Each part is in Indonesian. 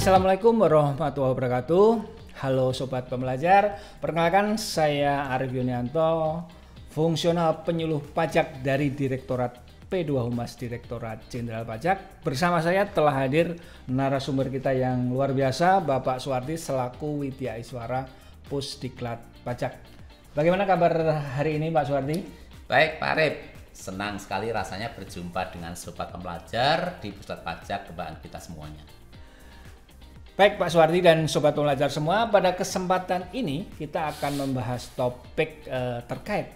Assalamualaikum warahmatullahi wabarakatuh. Halo Sobat Pembelajar, perkenalkan saya Arif Yunianto, fungsional penyuluh pajak dari Direktorat P2 Humas Direktorat Jenderal Pajak. Bersama saya telah hadir narasumber kita yang luar biasa, Bapak Suwardi selaku Widya Iswara Pusdiklat Pajak. Bagaimana kabar hari ini Pak Suwardi? Baik Pak Arif, senang sekali rasanya berjumpa dengan Sobat Pembelajar di Pusat Pajak kebanggaan kita semuanya. Baik Pak Suwardi dan Sobat Pembelajar semua, pada kesempatan ini kita akan membahas topik terkait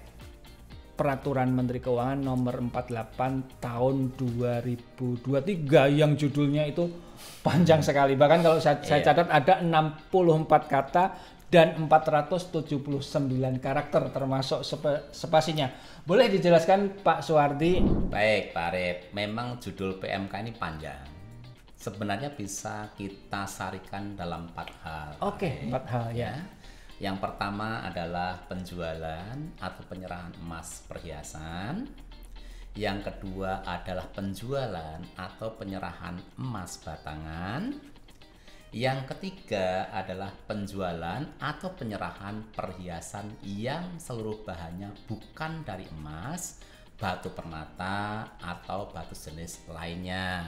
Peraturan Menteri Keuangan nomor 48 tahun 2023 yang judulnya itu panjang sekali. Bahkan kalau saya catat ada 64 kata dan 479 karakter termasuk spasinya. Boleh dijelaskan Pak Suwardi? Baik Pak Arif, memang judul PMK ini panjang. Sebenarnya bisa kita sarikan dalam 4 hal. Oke, 4 hal ya. Yang pertama adalah penjualan atau penyerahan emas perhiasan. Yang kedua adalah penjualan atau penyerahan emas batangan. Yang ketiga adalah penjualan atau penyerahan perhiasan yang seluruh bahannya bukan dari emas, batu permata, atau batu jenis lainnya.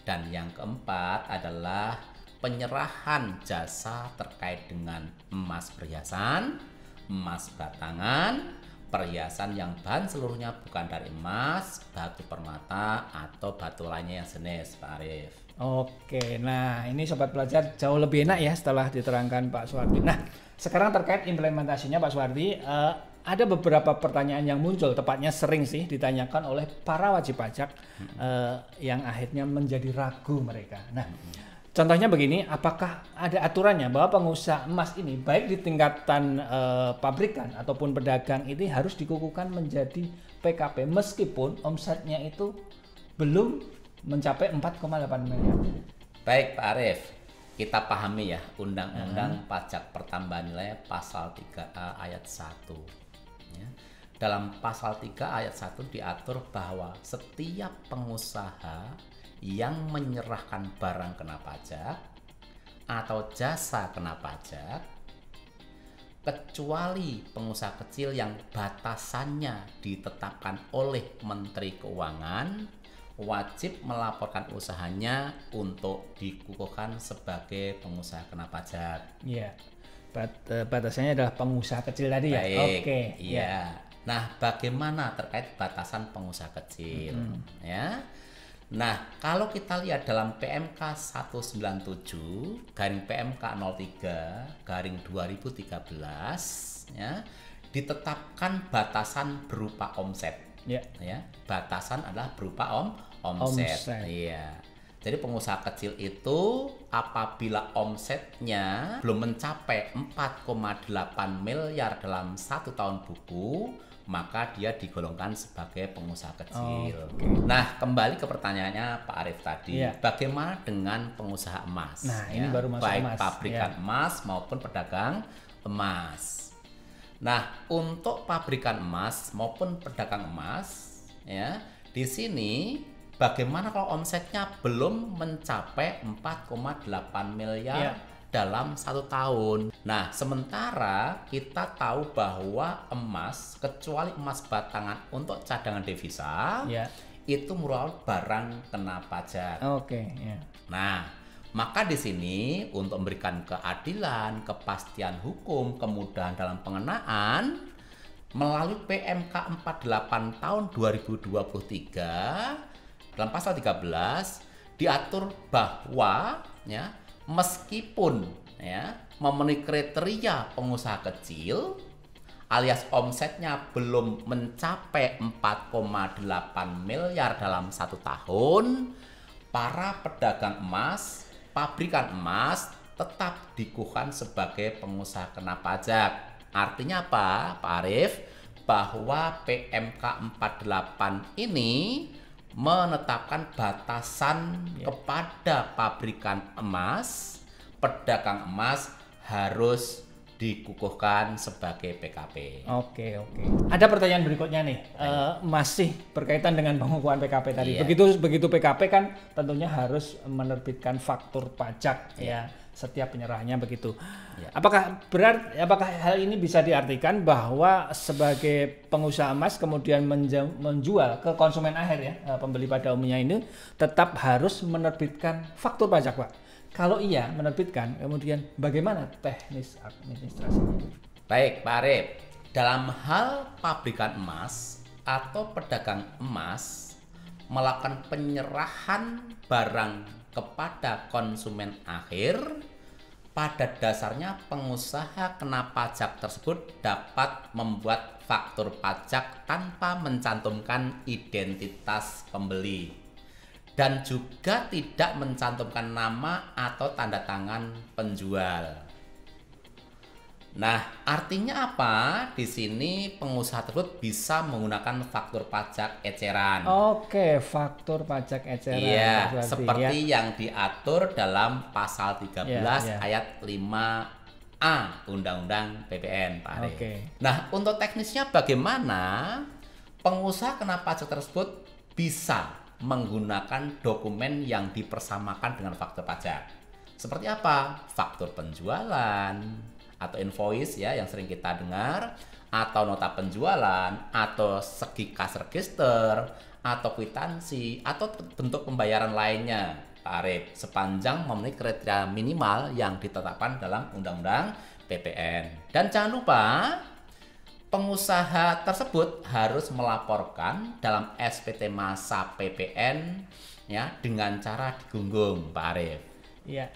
Dan yang keempat adalah penyerahan jasa terkait dengan emas perhiasan, emas batangan, perhiasan yang bahan seluruhnya bukan dari emas, batu permata, atau batu lainnya yang jenis, Pak Arif. Oke, nah ini Sobat Pelajar jauh lebih enak ya setelah diterangkan Pak Suwardi. Nah, sekarang terkait implementasinya Pak Suwardi, ada beberapa pertanyaan yang muncul, tepatnya sering sih ditanyakan oleh para wajib pajak yang akhirnya menjadi ragu mereka. Nah, contohnya begini, apakah ada aturannya bahwa pengusaha emas ini baik di tingkatan pabrikan ataupun pedagang ini harus dikukuhkan menjadi PKP meskipun omsetnya itu belum mencapai 4,8 miliar? Baik Pak Arif, kita pahami ya Undang-Undang Pajak Pertambahan Nilai Pasal 3A ayat 1. Ya. Dalam Pasal 3 ayat 1 diatur bahwa setiap pengusaha yang menyerahkan barang kena pajak atau jasa kena pajak, kecuali pengusaha kecil yang batasannya ditetapkan oleh Menteri Keuangan, wajib melaporkan usahanya untuk dikukuhkan sebagai pengusaha kena pajak. Iya, batasannya adalah pengusaha kecil tadi ya? Oke. Iya. Nah, bagaimana terkait batasan pengusaha kecil? Ya. Nah, kalau kita lihat dalam PMK 197 garing PMK 03 garing 2013 ya, ditetapkan batasan berupa omset. Ya, batasan adalah berupa omset. Iya. Jadi pengusaha kecil itu apabila omsetnya belum mencapai 4,8 miliar dalam 1 tahun buku, maka dia digolongkan sebagai pengusaha kecil. Nah, kembali ke pertanyaannya Pak Arif tadi, bagaimana dengan pengusaha emas? Nah, ini baru masuk baik emas. Pabrikan emas maupun pedagang emas. Nah, untuk pabrikan emas maupun pedagang emas, ya, di sini bagaimana kalau omsetnya belum mencapai 4,8 miliar dalam 1 tahun? Nah, sementara kita tahu bahwa emas, kecuali emas batangan untuk cadangan devisa, itu merupakan barang kena pajak. Nah, maka di sini untuk memberikan keadilan, kepastian hukum, kemudahan dalam pengenaan, melalui PMK 48 tahun 2023 dalam pasal 13 diatur bahwa ya, meskipun ya, memenuhi kriteria pengusaha kecil alias omsetnya belum mencapai 4,8 miliar dalam 1 tahun, para pedagang emas, pabrikan emas tetap dikukuhkan sebagai pengusaha kena pajak. Artinya apa, Pak Arif? Bahwa PMK 48 ini menetapkan batasan kepada pabrikan emas, pedagang emas harus dikukuhkan sebagai PKP. Oke. Ada pertanyaan berikutnya nih, masih berkaitan dengan pengukuhan PKP tadi. Iya. Begitu PKP kan tentunya harus menerbitkan faktur pajak ya setiap penyerahannya begitu. Iya. Apakah hal ini bisa diartikan bahwa sebagai pengusaha emas kemudian menjual ke konsumen akhir ya, pembeli pada umumnya ini tetap harus menerbitkan faktur pajak, Pak? Kalau iya menerbitkan, kemudian bagaimana teknis administrasinya? Baik, Pak Arif. Dalam hal pabrikan emas atau pedagang emas melakukan penyerahan barang kepada konsumen akhir, pada dasarnya pengusaha kena pajak tersebut dapat membuat faktur pajak tanpa mencantumkan identitas pembeli dan juga tidak mencantumkan nama atau tanda tangan penjual. Nah, artinya apa? Di sini pengusaha tersebut bisa menggunakan faktur pajak eceran. Oke, faktur pajak eceran. Iya, seperti yang diatur dalam pasal 13 ayat 5A Undang-Undang PPN, Pak Arif. Nah, untuk teknisnya bagaimana? Pengusaha kena pajak tersebut bisa menggunakan dokumen yang dipersamakan dengan faktur pajak. Seperti apa? Faktur penjualan atau invoice ya yang sering kita dengar, atau nota penjualan, atau segi kas register, atau kwitansi, atau bentuk pembayaran lainnya, Pak Arif, sepanjang memenuhi kriteria minimal yang ditetapkan dalam Undang-Undang PPN. Dan jangan lupa, pengusaha tersebut harus melaporkan dalam SPT masa PPN ya dengan cara digunggung, Pak Arif. Iya.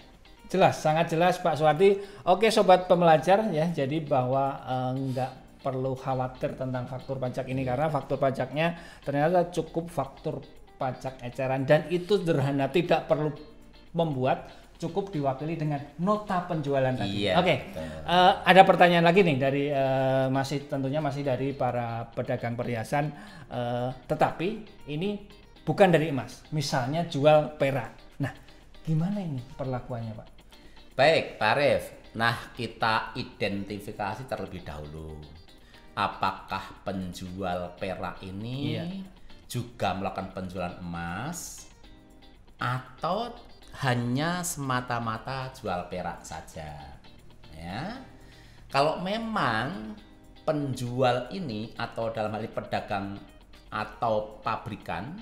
Jelas, sangat jelas Pak Suwardi. Oke sobat pembelajar ya, jadi bahwa nggak perlu khawatir tentang faktur pajak ini karena faktur pajaknya ternyata cukup faktur pajak eceran dan itu sederhana, tidak perlu membuat, cukup diwakili dengan nota penjualan tadi. Iya, Oke, ada pertanyaan lagi nih dari tentunya masih dari para pedagang perhiasan, tetapi ini bukan dari emas, misalnya jual perak. Nah, gimana ini perlakuannya Pak? Baik, Pak Arif. Nah, kita identifikasi terlebih dahulu. Apakah penjual perak ini juga melakukan penjualan emas atau hanya semata-mata jual perak saja? Ya. Kalau memang penjual ini atau dalam hal ini pedagang atau pabrikan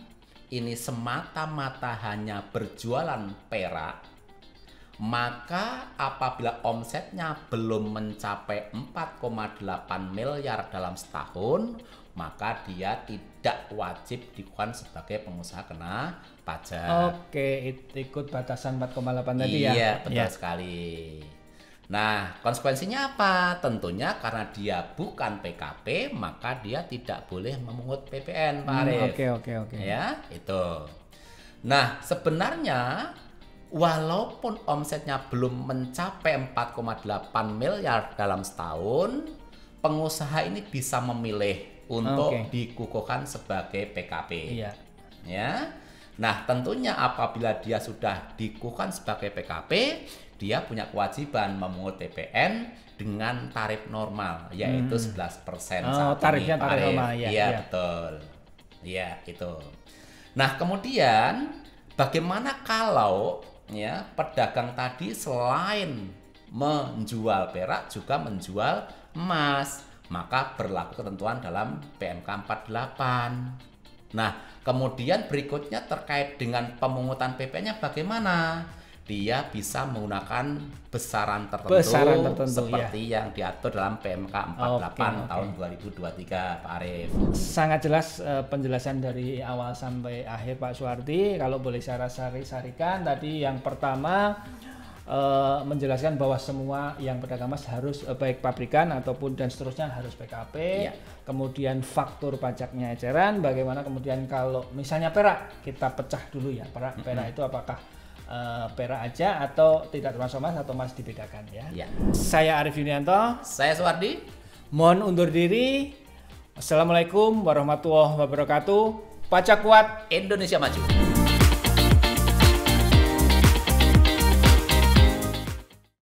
ini semata-mata hanya berjualan perak, maka apabila omsetnya belum mencapai 4,8 miliar dalam setahun, maka dia tidak wajib dikukuhkan sebagai pengusaha kena pajak. Oke, ikut batasan 4,8 tadi ya? Iya, betul sekali. Nah, konsekuensinya apa? Tentunya karena dia bukan PKP, maka dia tidak boleh memungut PPN, Pak Arif. Oke. Ya, itu. Nah, sebenarnya walaupun omsetnya belum mencapai 4,8 miliar dalam setahun, pengusaha ini bisa memilih untuk dikukuhkan sebagai PKP. Iya. Ya. Nah, tentunya apabila dia sudah dikukuhkan sebagai PKP, dia punya kewajiban memungut PPN dengan tarif normal, yaitu 11% saat tarifnya ini, tarif normal, Iya, betul. Iya, itu. Nah, kemudian bagaimana kalau ya pedagang tadi selain menjual perak juga menjual emas, maka berlaku ketentuan dalam PMK 48. Nah, kemudian berikutnya terkait dengan pemungutan PPN-nya bagaimana? Dia bisa menggunakan besaran tertentu seperti yang diatur dalam PMK 48 tahun 2023, Pak Arif. Sangat jelas penjelasan dari awal sampai akhir Pak Suwardi. Kalau boleh saya sarikan tadi yang pertama menjelaskan bahwa semua yang pedagang emas harus baik pabrikan ataupun dan seterusnya harus PKP. Kemudian faktur pajaknya eceran. Bagaimana kemudian kalau misalnya perak, kita pecah dulu ya. Perak itu apakah perak aja atau tidak termasuk emas atau emas dibedakan ya. Saya Arif Yunianto. Saya Suwardi. Mohon undur diri. Assalamualaikum warahmatullahi wabarakatuh. Pajak kuat, Indonesia maju.